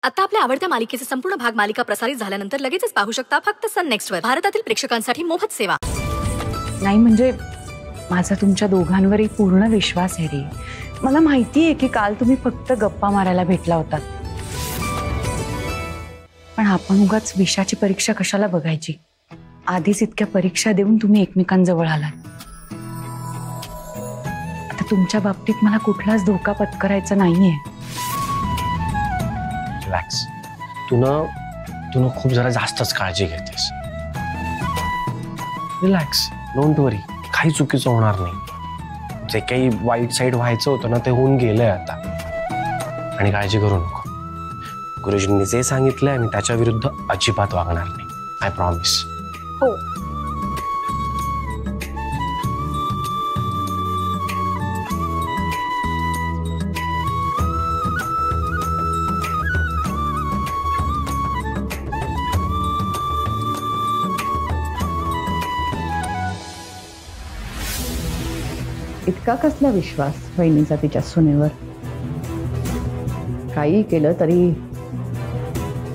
आता आपल्या आवडत्या मालिकेचे संपूर्ण भाग मालिका प्रसारित झाल्यानंतर लगेचच पाहू शकता फक्त सन नेक्स्ट वर. भारतातील प्रेक्षकांसाठी मोफत सेवा. नाही म्हणजे माझा तुमच्या दोघांवरही पूर्ण विश्वास आहे रे. मला माहिती आहे की काल तुम्ही फक्त गप्पा मारायला भेटला होतात, पण आपण उगाच विषाची परीक्षा कशाला बघायची. आधीच इतक्या परीक्षा देऊन तुम्ही एकमेकांजवळ आलात. आता तुमच्या बाबतीत मला कुठलाच धोका पत्करायचा नाहीये. रिलॅक्स. तू ना खूप जरा जास्तच काळजी घेतेस. रिलॅक्स, डोंट वरी. काही चुकीचं होणार नाही. जे काही वाईट साईड व्हायचं होतं ना ते होऊन गेलंय आता. आणि काळजी करू नको. गुरुजींनी जे सांगितलंय मी त्याच्या विरुद्ध अजिबात वागणार नाही. I promise. हो. इतका कसला विश्वास वहिनीचा तिच्या सुनेवर. काही केलं तरी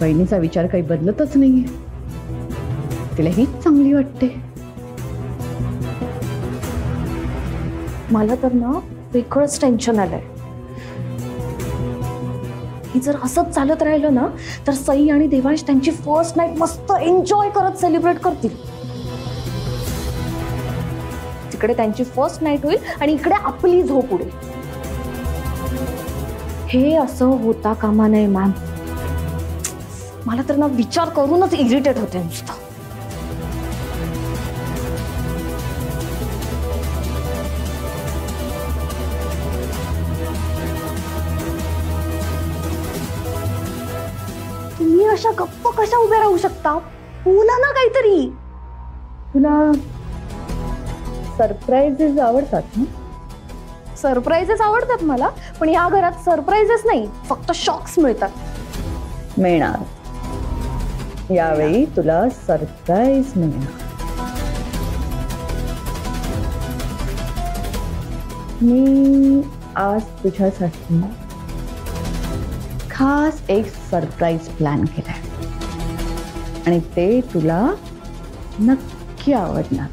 वहिनीचा विचार काही बदलतच नाहीये. तिला हीच चांगली वाटते. मला तर ना वेगळंच टेन्शन आलंय. ही जर असंच चालत राहिलं ना तर सई आणि देवांश त्यांची फर्स्ट नाईट मस्त एन्जॉय करत सेलिब्रेट करतील. तिकडे त्यांची फर्स्ट नाईट होईल आणि इकडे आपली झोप उडेल. हे असं होता कामा नये मॅम. मला तर ना विचार करूनच इरिटेट होते नुसतं. तुम्ही अशा गप्प कशा उभे राहू शकता? बोला ना काहीतरी. तुला सरप्राइजेस आवडतात ना? सरप्राइजेस आवडतात मला, पण या घरात सरप्राइजेस नाही, फक्त शॉक्स मिळतात. मिळणार. यावेळी तुला सरप्राईज मिळणार. मी आज तुझ्यासाठी खास एक सरप्राईज प्लॅन केलाय आणि ते तुला नक्की आवडणार.